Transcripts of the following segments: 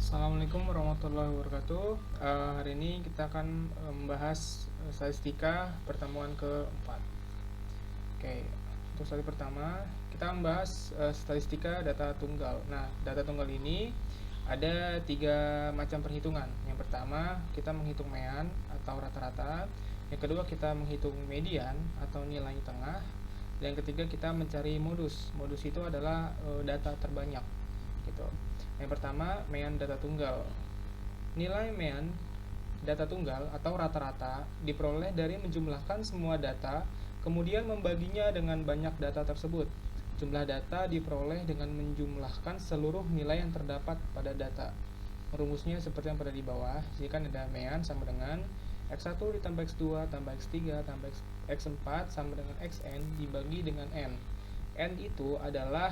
Assalamualaikum warahmatullahi wabarakatuh. Hari ini kita akan membahas statistika pertemuan keempat. Oke, untuk slide pertama kita membahas statistika data tunggal. Nah, data tunggal ini ada tiga macam perhitungan. Yang pertama kita menghitung mean atau rata-rata. Yang kedua kita menghitung median atau nilai tengah. Dan yang ketiga kita mencari modus. Modus itu adalah data terbanyak, gitu. Yang pertama, mean data tunggal. Nilai mean data tunggal atau rata-rata diperoleh dari menjumlahkan semua data, kemudian membaginya dengan banyak data tersebut. Jumlah data diperoleh dengan menjumlahkan seluruh nilai yang terdapat pada data. Rumusnya seperti yang pada di bawah. Jadi kan ada mean sama dengan X1 ditambah X2 tambah X3 tambah X4 sama dengan Xn dibagi dengan N. N itu adalah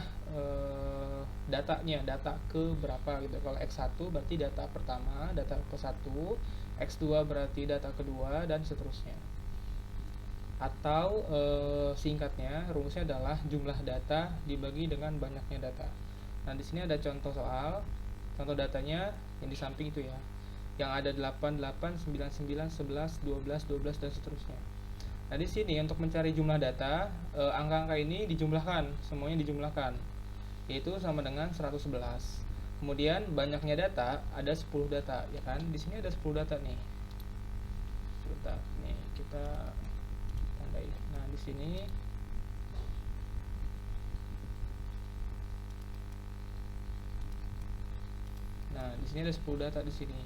datanya, data ke berapa gitu. Kalau X1 berarti data pertama, data ke-1, X2 berarti data kedua, dan seterusnya. Atau singkatnya, rumusnya adalah jumlah data dibagi dengan banyaknya data. Nah, di sini ada contoh soal. Contoh datanya yang di samping itu ya. Yang ada 8, 8, 9, 9, 11, 12, 12 dan seterusnya. Nah, di sini untuk mencari jumlah data, angka-angka ini dijumlahkan, semuanya dijumlahkan. Yaitu sama dengan 111. Kemudian banyaknya data ada 10 data, ya kan? Di sini ada 10 data nih. Sebentar, nih kita tandai. Nah, di sini ada 10 data di sini.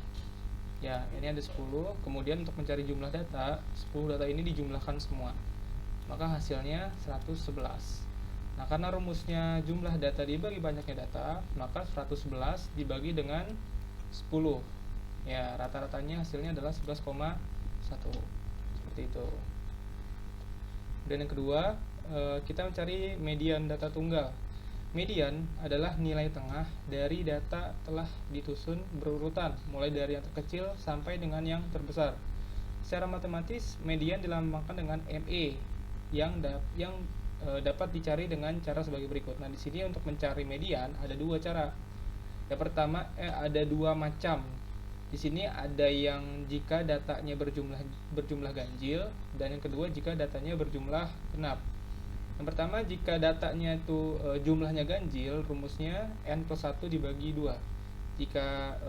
Ya, ini ada 10. Kemudian untuk mencari jumlah data, 10 data ini dijumlahkan semua. Maka hasilnya 111. Nah, karena rumusnya jumlah data dibagi banyaknya data, maka 111 dibagi dengan 10. Ya, rata-ratanya hasilnya adalah 11,1. Seperti itu. Dan yang kedua, kita mencari median data tunggal. Median adalah nilai tengah dari data telah disusun berurutan, mulai dari yang terkecil sampai dengan yang terbesar. Secara matematis, median dilambangkan dengan ME yang dapat dicari dengan cara sebagai berikut. Nah, di sini untuk mencari median ada dua cara. Yang pertama, ada dua macam. Di sini ada yang jika datanya berjumlah ganjil, dan yang kedua jika datanya berjumlah genap. Yang pertama, jika datanya itu jumlahnya ganjil, rumusnya n+1 dibagi 2. Jika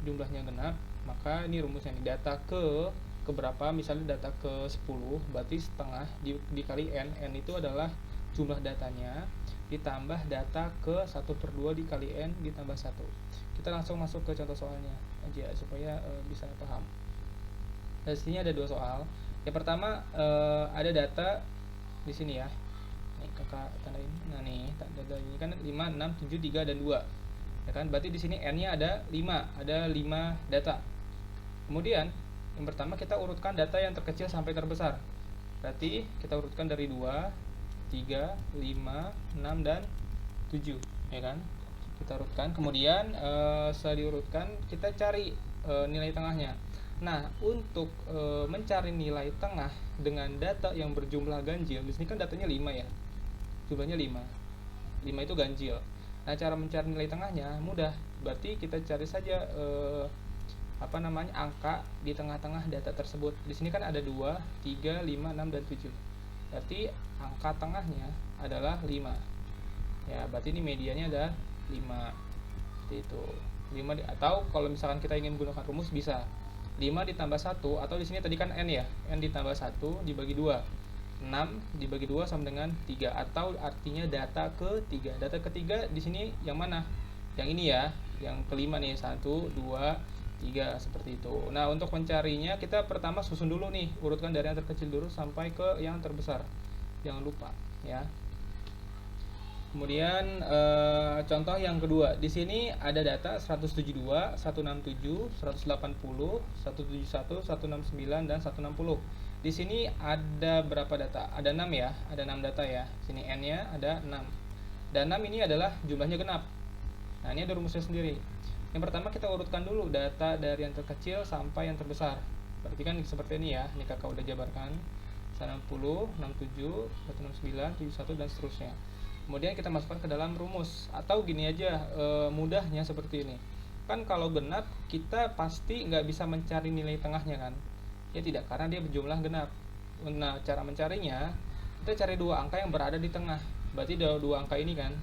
jumlahnya genap, maka ini rumusnya nih, data ke berapa, misalnya data ke 10, berarti setengah dikali n itu adalah jumlah datanya, ditambah data ke 1/2 dikali n ditambah 1. Kita langsung masuk ke contoh soalnya aja supaya bisa paham. Di sini ada dua soal. Yang pertama, ada data di sini ya. Nih, kakak tandain. Nah, nih, data ini kan 5, 6, 7, 3 dan 2. Ya kan? Berarti di sini n-nya ada 5, ada 5 data. Kemudian, yang pertama kita urutkan data yang terkecil sampai terbesar. Berarti kita urutkan dari 2, 3, 5, 6 dan 7, ya kan? Kita urutkan. Kemudian setelah diurutkan, kita cari nilai tengahnya. Nah, untuk mencari nilai tengah dengan data yang berjumlah ganjil, di sini kan datanya 5 ya. Jumlahnya 5. 5 itu ganjil. Nah, cara mencari nilai tengahnya mudah. Berarti kita cari saja angka di tengah-tengah data tersebut. Di sini kan ada 2, 3, 5, 6 dan 7. Berarti angka tengahnya adalah 5. Ya, berarti ini medianya ada 5. Seperti itu. 5 atau kalau misalkan kita ingin gunakan rumus bisa 5 ditambah 1, atau di sini tadi kan n ya. N ditambah 1 dibagi 2. 6 dibagi 2 sama dengan 3, atau artinya data ketiga. Data ketiga di sini yang mana? Yang ini ya, yang kelima nih, 1, 2, 3, seperti itu. Nah, untuk mencarinya kita pertama susun dulu nih, urutkan dari yang terkecil dulu sampai ke yang terbesar. Jangan lupa ya. Kemudian contoh yang kedua, di sini ada data 172, 167, 180, 171, 169 dan 160. Di sini ada berapa data? Ada 6 ya, ada 6 data ya. Sini n-nya ada 6. Dan 6 ini adalah jumlahnya genap. Nah, ini ada rumusnya sendiri. Yang pertama kita urutkan dulu data dari yang terkecil sampai yang terbesar. Berarti kan seperti ini ya. Ini kakak udah jabarkan. 160, 67, 169, 71 dan seterusnya. Kemudian kita masukkan ke dalam rumus, atau gini aja, mudahnya seperti ini. Kan kalau genap kita pasti nggak bisa mencari nilai tengahnya kan? Ya tidak, karena dia berjumlah genap. Nah, cara mencarinya kita cari dua angka yang berada di tengah. Berarti dua angka ini kan,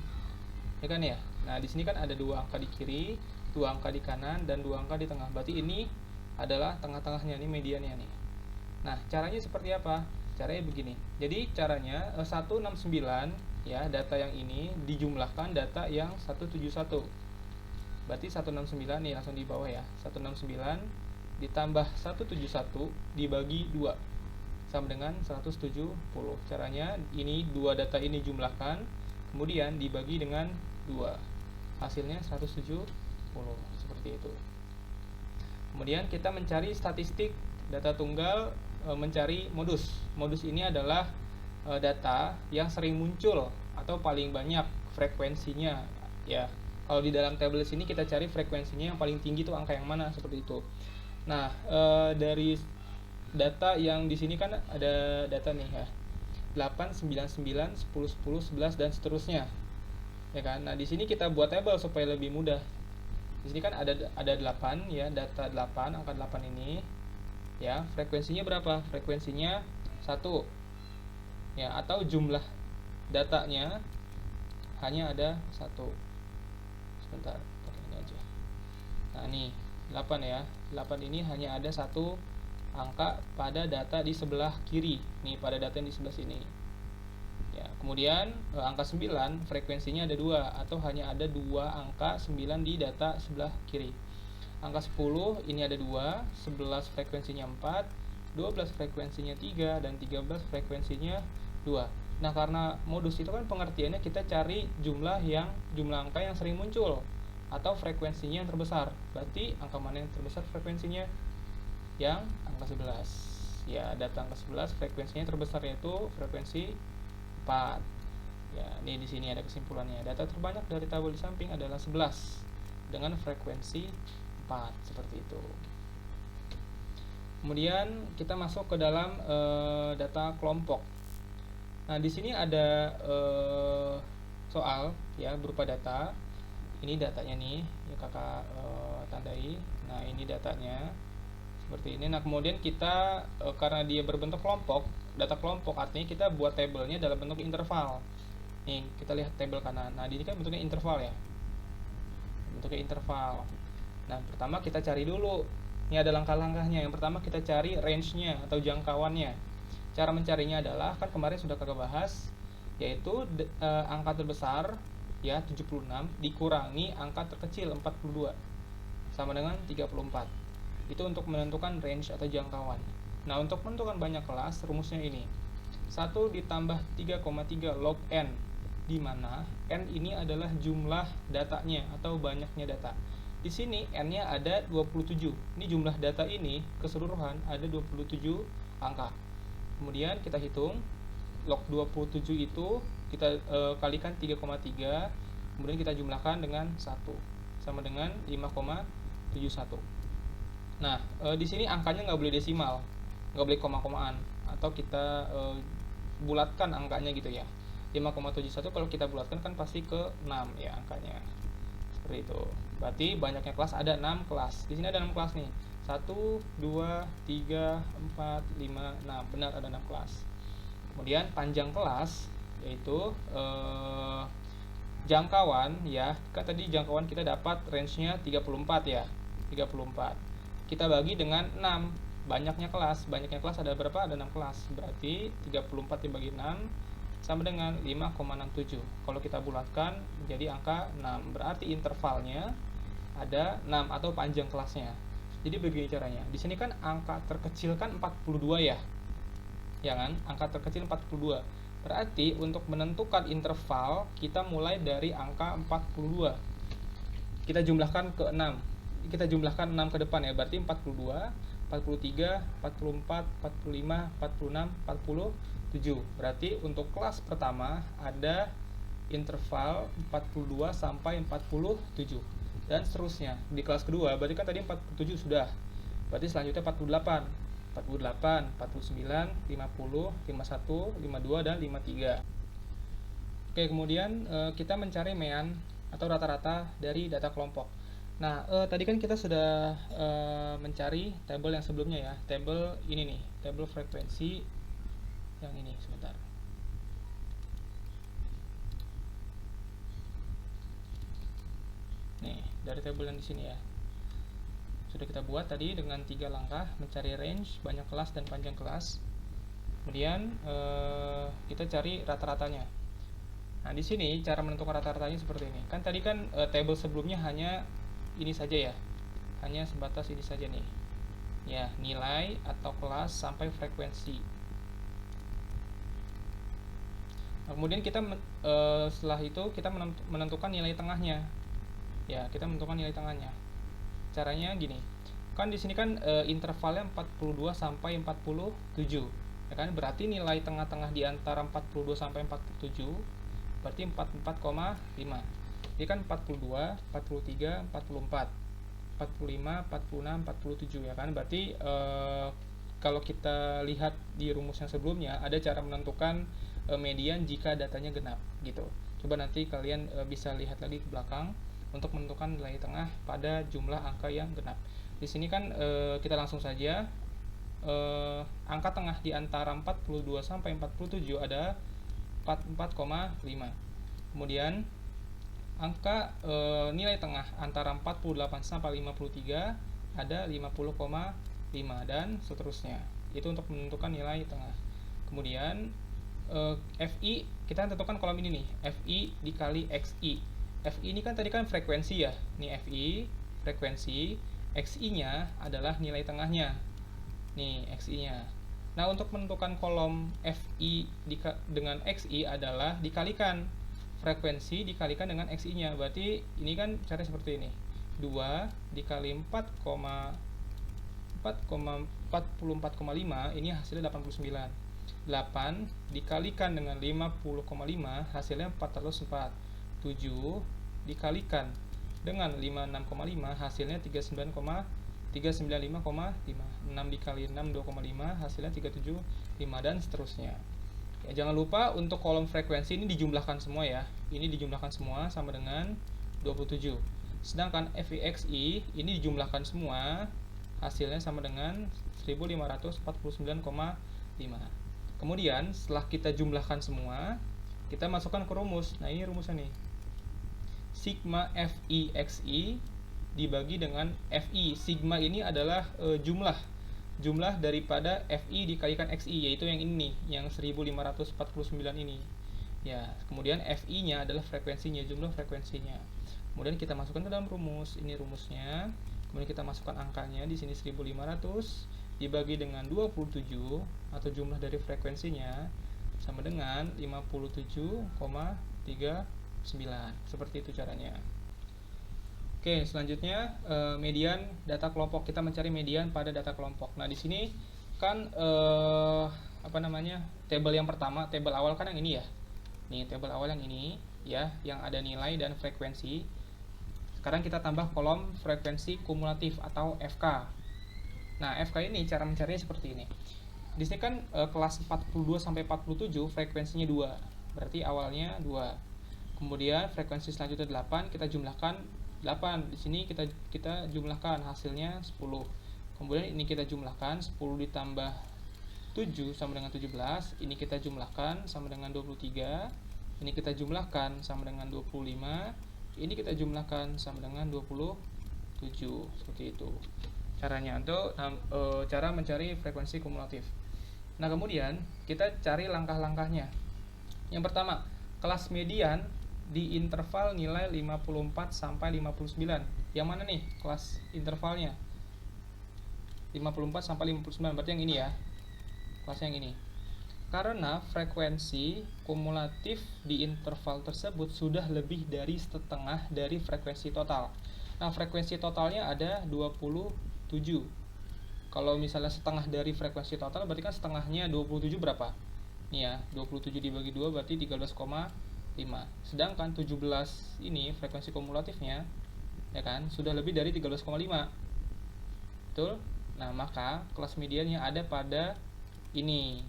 ya kan ya. Nah, di sini kan ada dua angka di kiri, dua angka di kanan, dan dua angka di tengah. Berarti ini adalah tengah-tengahnya, ini mediannya nih. Nah, caranya seperti apa? Caranya begini. Jadi caranya 169 ya, data yang ini dijumlahkan data yang 171. Berarti 169 nih langsung di bawah ya. 169 ditambah 171 dibagi 2 sama dengan 170. Caranya ini dua data ini jumlahkan, kemudian dibagi dengan 2. Hasilnya 170. Seperti itu. Kemudian kita mencari statistik data tunggal, mencari modus. Modus ini adalah data yang sering muncul atau paling banyak frekuensinya ya. Kalau di dalam table sini kita cari frekuensinya yang paling tinggi itu angka yang mana, seperti itu. Nah, dari data yang di sini kan ada data nih ya. 8, 9, 9, 10, 10, 11 dan seterusnya. Ya kan? Nah, di sini kita buat table supaya lebih mudah. Di sini kan ada 8 ya, data 8, angka 8 ini. Ya, frekuensinya berapa? Frekuensinya 1. Ya, atau jumlah datanya hanya ada 1. Sebentar, pakai ini aja. Nah, ini 8 ya. 8 ini hanya ada 1 angka pada data di sebelah kiri. Nih, pada data yang di sebelah sini. Ya, kemudian angka 9 frekuensinya ada 2 atau hanya ada 2 angka 9 di data sebelah kiri. Angka 10 ini ada 2, 11 frekuensinya 4, 12 frekuensinya 3, dan 13 frekuensinya 2. Nah, karena modus itu kan pengertiannya kita cari jumlah angka yang sering muncul atau frekuensinya yang terbesar. Berarti angka mana yang terbesar frekuensinya? Yang angka 11. Ya, data angka 11 frekuensinya terbesar yaitu frekuensi 4. Ya, ini di sini ada kesimpulannya. Data terbanyak dari tabel di samping adalah 11 dengan frekuensi 4, seperti itu. Kemudian kita masuk ke dalam data kelompok. Nah, di sini ada soal ya berupa data. Ini datanya nih, ya kakak tandai. Nah, ini datanya seperti ini. Nah, kemudian kita karena dia berbentuk kelompok, data kelompok artinya kita buat tabelnya dalam bentuk interval. Nih, kita lihat tabel kanan. Nah, ini kan bentuknya interval ya. Bentuknya interval. Nah, pertama kita cari dulu. Ini ada langkah-langkahnya. Yang pertama kita cari range-nya atau jangkauannya. Cara mencarinya adalah, kan kemarin sudah kakak bahas, yaitu angka terbesar ya 76 dikurangi angka terkecil 42 sama dengan 34. Itu untuk menentukan range atau jangkauan. Nah, untuk menentukan banyak kelas, rumusnya ini. 1 ditambah 3,3 log n, di mana n ini adalah jumlah datanya atau banyaknya data. Di sini n-nya ada 27. Ini jumlah data ini keseluruhan ada 27 angka. Kemudian kita hitung log 27 itu kita kalikan 3,3, kemudian kita jumlahkan dengan 1 sama dengan 5,71. Nah, di sini angkanya nggak boleh desimal, nggak boleh koma-komaan, atau kita bulatkan angkanya gitu ya. 5,71 kalau kita bulatkan kan pasti ke 6 ya angkanya. Seperti itu. Berarti banyaknya kelas ada 6 kelas. Di sini ada 6 kelas nih. 1, 2, 3, 4, 5, 6. Benar ada 6 kelas. Kemudian panjang kelas yaitu jangkauan ya. Kan tadi jangkauan kita dapat range-nya 34 ya. 34. Kita bagi dengan 6. Banyaknya kelas ada berapa? Ada 6 kelas. Berarti 34 dibagi 6 sama dengan 5,67. Kalau kita bulatkan menjadi angka 6. Berarti intervalnya ada 6 atau panjang kelasnya. Jadi begini caranya. Di sini kan angka terkecil kan 42 ya. Ya kan? Angka terkecil 42. Berarti untuk menentukan interval kita mulai dari angka 42. Kita jumlahkan ke 6. Kita jumlahkan 6 ke depan ya. Berarti 42, 43, 44, 45, 46, 47. Berarti untuk kelas pertama ada interval 42 sampai 47 dan seterusnya. Di kelas kedua berarti kan tadi 47 sudah. Berarti selanjutnya 48, 49, 50, 51, 52 dan 53. Oke, kemudian kita mencari mean atau rata-rata dari data kelompok. Nah, tadi kan kita sudah mencari tabel yang sebelumnya ya. Tabel ini nih, tabel frekuensi yang ini, sebentar. Nih, dari tabel yang di sini ya. Sudah kita buat tadi dengan 3 langkah, mencari range, banyak kelas dan panjang kelas. Kemudian kita cari rata-ratanya. Nah, di sini cara menentukan rata-ratanya seperti ini. Kan tadi kan tabel sebelumnya hanya ini saja ya. Hanya sebatas ini saja nih. Ya, nilai atau kelas sampai frekuensi. Nah, kemudian kita setelah itu kita menentukan nilai tengahnya. Ya, kita menentukan nilai tengahnya. Caranya gini. Kan di sini kan intervalnya 42 sampai 47. Ya kan? Berarti nilai tengah-tengah di antara 42 sampai 47 berarti 44,5. Ini kan 42, 43, 44. 45, 46, 47 ya kan. Berarti kalau kita lihat di rumus yang sebelumnya ada cara menentukan median jika datanya genap gitu. Coba nanti kalian bisa lihat lagi ke belakang untuk menentukan nilai tengah pada jumlah angka yang genap. Di sini kan kita langsung saja angka tengah di antara 42 sampai 47 ada 44,5. Kemudian angka nilai tengah antara 48 sampai 53 ada 50,5 dan seterusnya. Itu untuk menentukan nilai tengah. Kemudian FI kita tentukan kolom ini nih, FI dikali XI. FI ini kan tadi kan frekuensi ya. Nih FI frekuensi, XI-nya adalah nilai tengahnya. Nih XI-nya. Nah, untuk menentukan kolom FI dengan XI adalah dikalikan frekuensi dikalikan dengan XI-nya. Berarti ini kan cara seperti ini. 2 dikali 44,5 ini hasilnya 89. 8 dikalikan dengan 50,5 hasilnya 404. 7 dikalikan dengan 56,5 hasilnya 395,5. 6 dikali 6 2,5 hasilnya 375 dan seterusnya. Ya, jangan lupa untuk kolom frekuensi ini dijumlahkan semua ya. Ini dijumlahkan semua sama dengan 27. Sedangkan FIXI ini dijumlahkan semua, hasilnya sama dengan 1549,5. Kemudian setelah kita jumlahkan semua, kita masukkan ke rumus. Nah, ini rumusnya nih. Sigma FIXI dibagi dengan FI. Sigma ini adalah jumlah daripada FI dikalikan XI, yaitu yang ini, yang 1549 ini. Ya, kemudian FI-nya adalah frekuensinya, jumlah frekuensinya. Kemudian kita masukkan ke dalam rumus. Ini rumusnya. Kemudian kita masukkan angkanya di sini 1500 dibagi dengan 27 atau jumlah dari frekuensinya sama dengan 57,39. Seperti itu caranya. Oke, selanjutnya median data kelompok. Kita mencari median pada data kelompok. Nah, di sini kan tabel yang pertama, tabel awal kan yang ini ya. Nih, tabel awal yang ini ya, yang ada nilai dan frekuensi. Sekarang kita tambah kolom frekuensi kumulatif atau FK. Nah, FK ini cara mencarinya seperti ini. Di sini kan kelas 42 sampai 47 frekuensinya 2. Berarti awalnya 2. Kemudian frekuensi selanjutnya 8, kita jumlahkan 8. Di sini kita jumlahkan hasilnya 10. Kemudian ini kita jumlahkan 10 ditambah 7 sama dengan 17. Ini kita jumlahkan sama dengan 23. Ini kita jumlahkan sama dengan 25. Ini kita jumlahkan sama dengan 27. Seperti itu caranya untuk cara mencari frekuensi kumulatif. Nah, kemudian kita cari langkah-langkahnya. Yang pertama, kelas median di interval nilai 54 sampai 59. Yang mana nih kelas intervalnya? 54 sampai 59, berarti yang ini ya. Kelas yang ini. Karena frekuensi kumulatif di interval tersebut sudah lebih dari setengah dari frekuensi total. Nah, frekuensi totalnya ada 27. Kalau misalnya setengah dari frekuensi total, berarti kan setengahnya 27 berapa? Nih ya, 27 dibagi 2 berarti 13,5. Sedangkan 17 ini frekuensi kumulatifnya ya kan sudah lebih dari 13,5. Betul? Nah, maka kelas mediannya ada pada ini.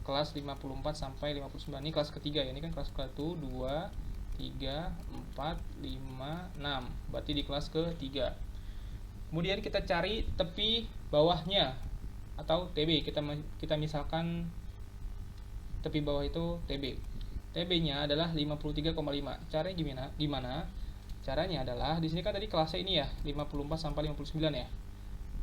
Kelas 54 sampai 59. Ini kelas ketiga ya. Ini kan kelas 1, 2, 3, 4, 5, 6. Berarti di kelas ke-3. Kemudian kita cari tepi bawahnya atau TB. Kita misalkan tepi bawah itu TB. TB-nya adalah 53,5. Caranya gimana? Caranya adalah di sini kan tadi kelasnya ini ya, 54 sampai 59 ya.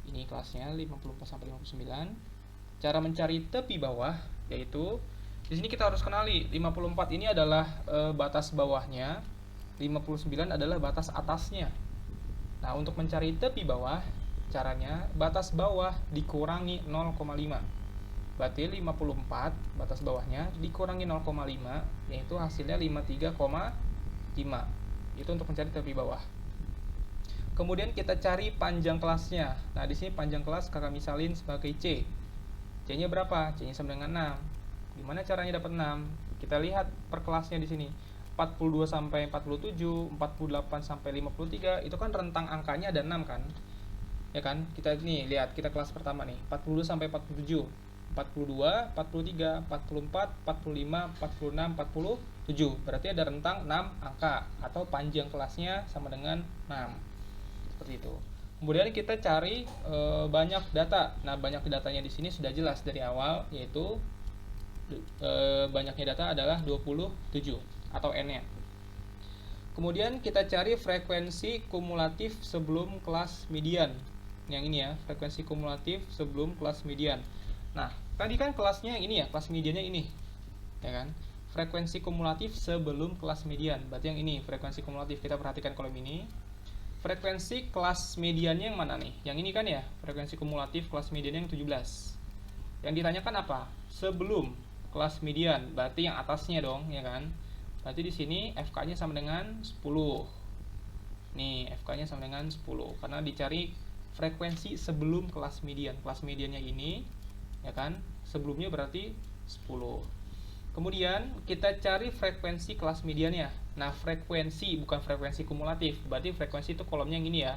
Ini kelasnya 54 sampai 59. Cara mencari tepi bawah yaitu di sini kita harus kenali 54 ini adalah batas bawahnya, 59 adalah batas atasnya. Nah, untuk mencari tepi bawah, caranya batas bawah dikurangi 0,5. Berarti 54 batas bawahnya dikurangi 0,5, yaitu hasilnya 53,5. Itu untuk mencari tepi bawah. Kemudian kita cari panjang kelasnya. Nah, di sini panjang kelas kakak misalin sebagai C. C-nya berapa? C-nya sama dengan 6. Gimana caranya dapat 6? Kita lihat per kelasnya di sini. 42 sampai 47, 48 sampai 53, itu kan rentang angkanya ada 6 kan? Ya kan? Kita nih lihat, kita kelas pertama nih, 42 sampai 47. 42, 43, 44, 45, 46, 47. Berarti ada rentang 6 angka atau panjang kelasnya sama dengan 6. Seperti itu. Kemudian kita cari banyak data. Nah, banyak datanya di sini sudah jelas dari awal, yaitu banyaknya data adalah 27 atau N-nya. Kemudian kita cari frekuensi kumulatif sebelum kelas median. Yang ini ya, frekuensi kumulatif sebelum kelas median. Nah, tadi kan kelasnya yang ini ya, kelas mediannya ini. Ya kan? Frekuensi kumulatif sebelum kelas median. Berarti yang ini, frekuensi kumulatif. Kita perhatikan kolom ini. Frekuensi kelas mediannya yang mana nih? Yang ini kan ya, frekuensi kumulatif kelas mediannya yang 17. Yang ditanyakan apa? Sebelum kelas median, berarti yang atasnya dong, ya kan? Berarti di sini FK-nya sama dengan 10. Nih, FK-nya sama dengan 10 karena dicari frekuensi sebelum kelas median. Kelas mediannya ini, ya kan? Sebelumnya berarti 10. Kemudian kita cari frekuensi kelas mediannya. Nah, frekuensi bukan frekuensi kumulatif. Berarti frekuensi itu kolomnya yang ini ya.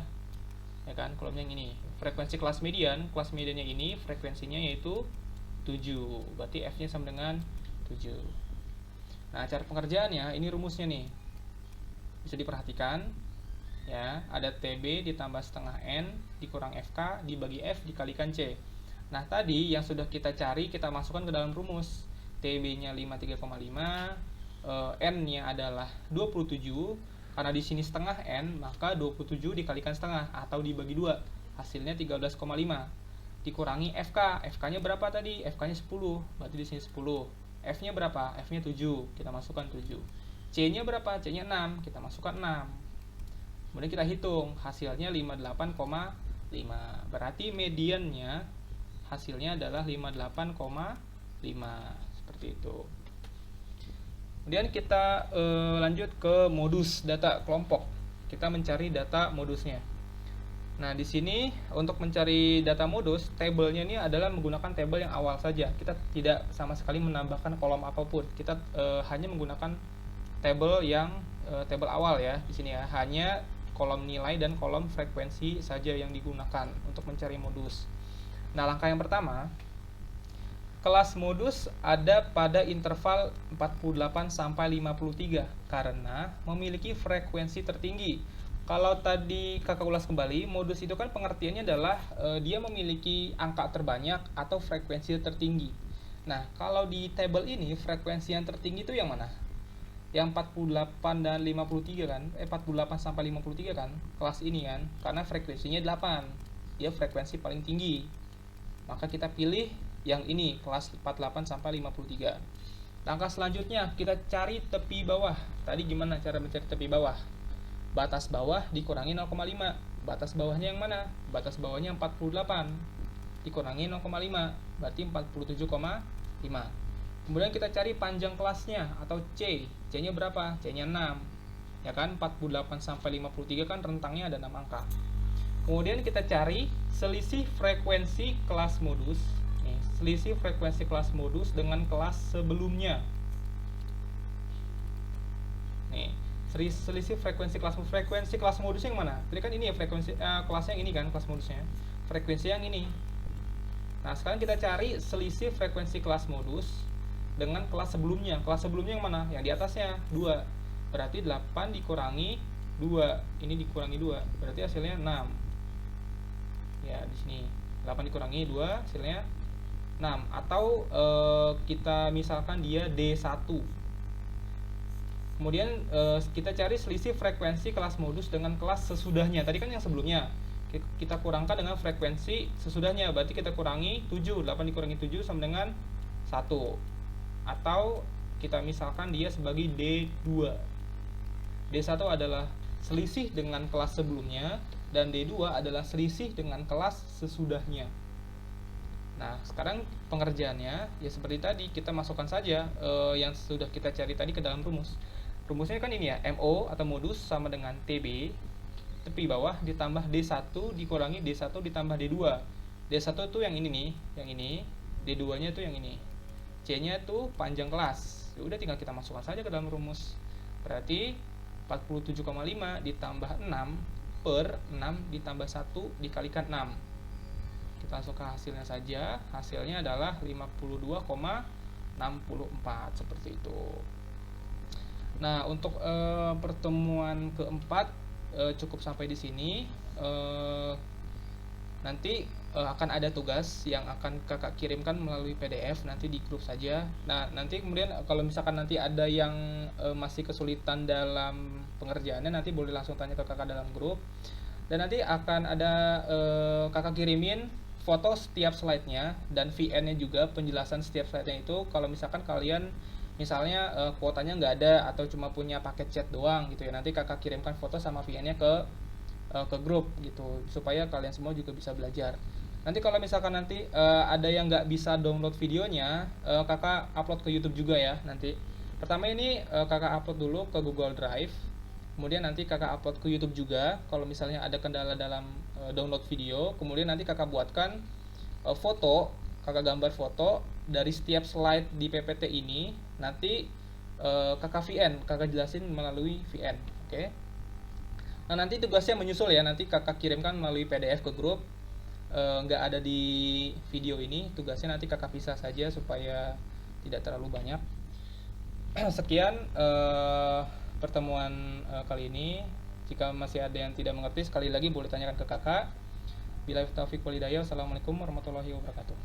Ya kan? Kolomnya yang ini. Frekuensi kelas mediannya ini frekuensinya yaitu 7. Berarti F-nya sama dengan 7. Nah, cara pengerjaannya ini rumusnya nih. Bisa diperhatikan ya, ada TB ditambah setengah N dikurang FK dibagi F dikalikan C. Nah, tadi yang sudah kita cari kita masukkan ke dalam rumus. TB-nya 53,5, N-nya adalah 27. Karena di sini setengah N, maka 27 dikalikan setengah atau dibagi 2. Hasilnya 13,5. Dikurangi FK. FK-nya berapa tadi? FK-nya 10. Berarti di sini 10. F-nya berapa? F-nya 7. Kita masukkan 7. C-nya berapa? C-nya 6. Kita masukkan 6. Kemudian kita hitung. Hasilnya 58,5. Berarti mediannya hasilnya adalah 58,5. Seperti itu. Kemudian kita lanjut ke modus data kelompok. Kita mencari data modusnya. Nah, di sini untuk mencari data modus, tabelnya ini adalah menggunakan tabel yang awal saja. Kita tidak sama sekali menambahkan kolom apapun. Kita hanya menggunakan tabel yang tabel awal ya di sini ya. Hanya kolom nilai dan kolom frekuensi saja yang digunakan untuk mencari modus. Nah, langkah yang pertama, kelas modus ada pada interval 48 sampai 53 karena memiliki frekuensi tertinggi. Kalau tadi kakak ulas kembali, modus itu kan pengertiannya adalah dia memiliki angka terbanyak atau frekuensi tertinggi. Nah, kalau di tabel ini frekuensi yang tertinggi itu yang mana? Yang 48 dan 53 kan? 48 sampai 53 kan? Kelas ini kan? Karena frekuensinya 8. Dia frekuensi paling tinggi. Maka kita pilih yang ini, kelas 48 sampai 53. Langkah selanjutnya kita cari tepi bawah. Tadi gimana cara mencari tepi bawah? Batas bawah dikurangi 0,5. Batas bawahnya yang mana? Batas bawahnya 48 dikurangi 0,5 berarti 47,5. Kemudian kita cari panjang kelasnya atau C. C-nya berapa? C-nya 6. Ya kan? 48 sampai 53 kan rentangnya ada 6 angka. Kemudian kita cari selisih frekuensi kelas modus. Nih, selisih frekuensi kelas modus dengan kelas sebelumnya. Nih, selisih frekuensi kelas modusnya yang mana? Tadi kan ini ya frekuensi kelasnya yang ini kan, kelas modusnya. Frekuensi yang ini. Nah, sekarang kita cari selisih frekuensi kelas modus dengan kelas sebelumnya. Kelas sebelumnya yang mana? Yang di atasnya 2. berarti 8 dikurangi 2, ini dikurangi 2, berarti hasilnya 6. Ya, di sini 8 dikurangi 2 hasilnya 6. Atau kita misalkan dia D1. Kemudian kita cari selisih frekuensi kelas modus dengan kelas sesudahnya. Tadi kan yang sebelumnya kita kurangkan dengan frekuensi sesudahnya, berarti kita kurangi 7. 8 dikurangi 7 sama dengan 1. Atau kita misalkan dia sebagai D2. D1 adalah selisih dengan kelas sebelumnya, dan D2 adalah selisih dengan kelas sesudahnya. Nah, sekarang pengerjaannya ya seperti tadi, kita masukkan saja yang sudah kita cari tadi ke dalam rumus. Rumusnya kan ini ya, MO atau modus sama dengan TB, tepi bawah ditambah D1 dikurangi D1 ditambah D2. D1 itu yang ini nih, yang ini. D2-nya itu yang ini. C-nya itu panjang kelas. Ya udah, tinggal kita masukkan saja ke dalam rumus. Berarti 47,5 ditambah 6 per 6 ditambah 1 dikalikan 6. Kita langsung ke hasilnya saja. Hasilnya adalah 52,64, seperti itu. Nah, untuk pertemuan keempat cukup sampai di sini. Nanti akan ada tugas yang akan kakak kirimkan melalui PDF nanti di grup saja. Nah, nanti kemudian kalau misalkan nanti ada yang masih kesulitan dalam pengerjaannya, nanti boleh langsung tanya ke kakak dalam grup. Dan nanti akan ada kakak kirimin foto setiap slide-nya dan VN-nya juga, penjelasan setiap slide-nya itu. Kalau misalkan kalian misalnya kuotanya nggak ada atau cuma punya paket chat doang gitu ya, nanti kakak kirimkan foto sama VN-nya ke grup gitu, supaya kalian semua juga bisa belajar. Nanti kalau misalkan nanti ada yang nggak bisa download videonya, kakak upload ke YouTube juga ya. Nanti pertama ini kakak upload dulu ke Google Drive, kemudian nanti kakak upload ke YouTube juga. Kalau misalnya ada kendala dalam download video, kemudian nanti kakak buatkan foto, kakak gambar foto dari setiap slide di PPT ini. Nanti kakak VN, kakak jelasin melalui VN, oke? Nah, nanti tugasnya menyusul ya, nanti kakak kirimkan melalui PDF ke grup. Nggak ada di video ini, tugasnya nanti kakak pisah saja supaya tidak terlalu banyak. Sekian pertemuan kali ini. Jika masih ada yang tidak mengerti, sekali lagi boleh tanyakan ke kakak. Billahi taufiq wal hidayah. Wassalamualaikum warahmatullahi wabarakatuh.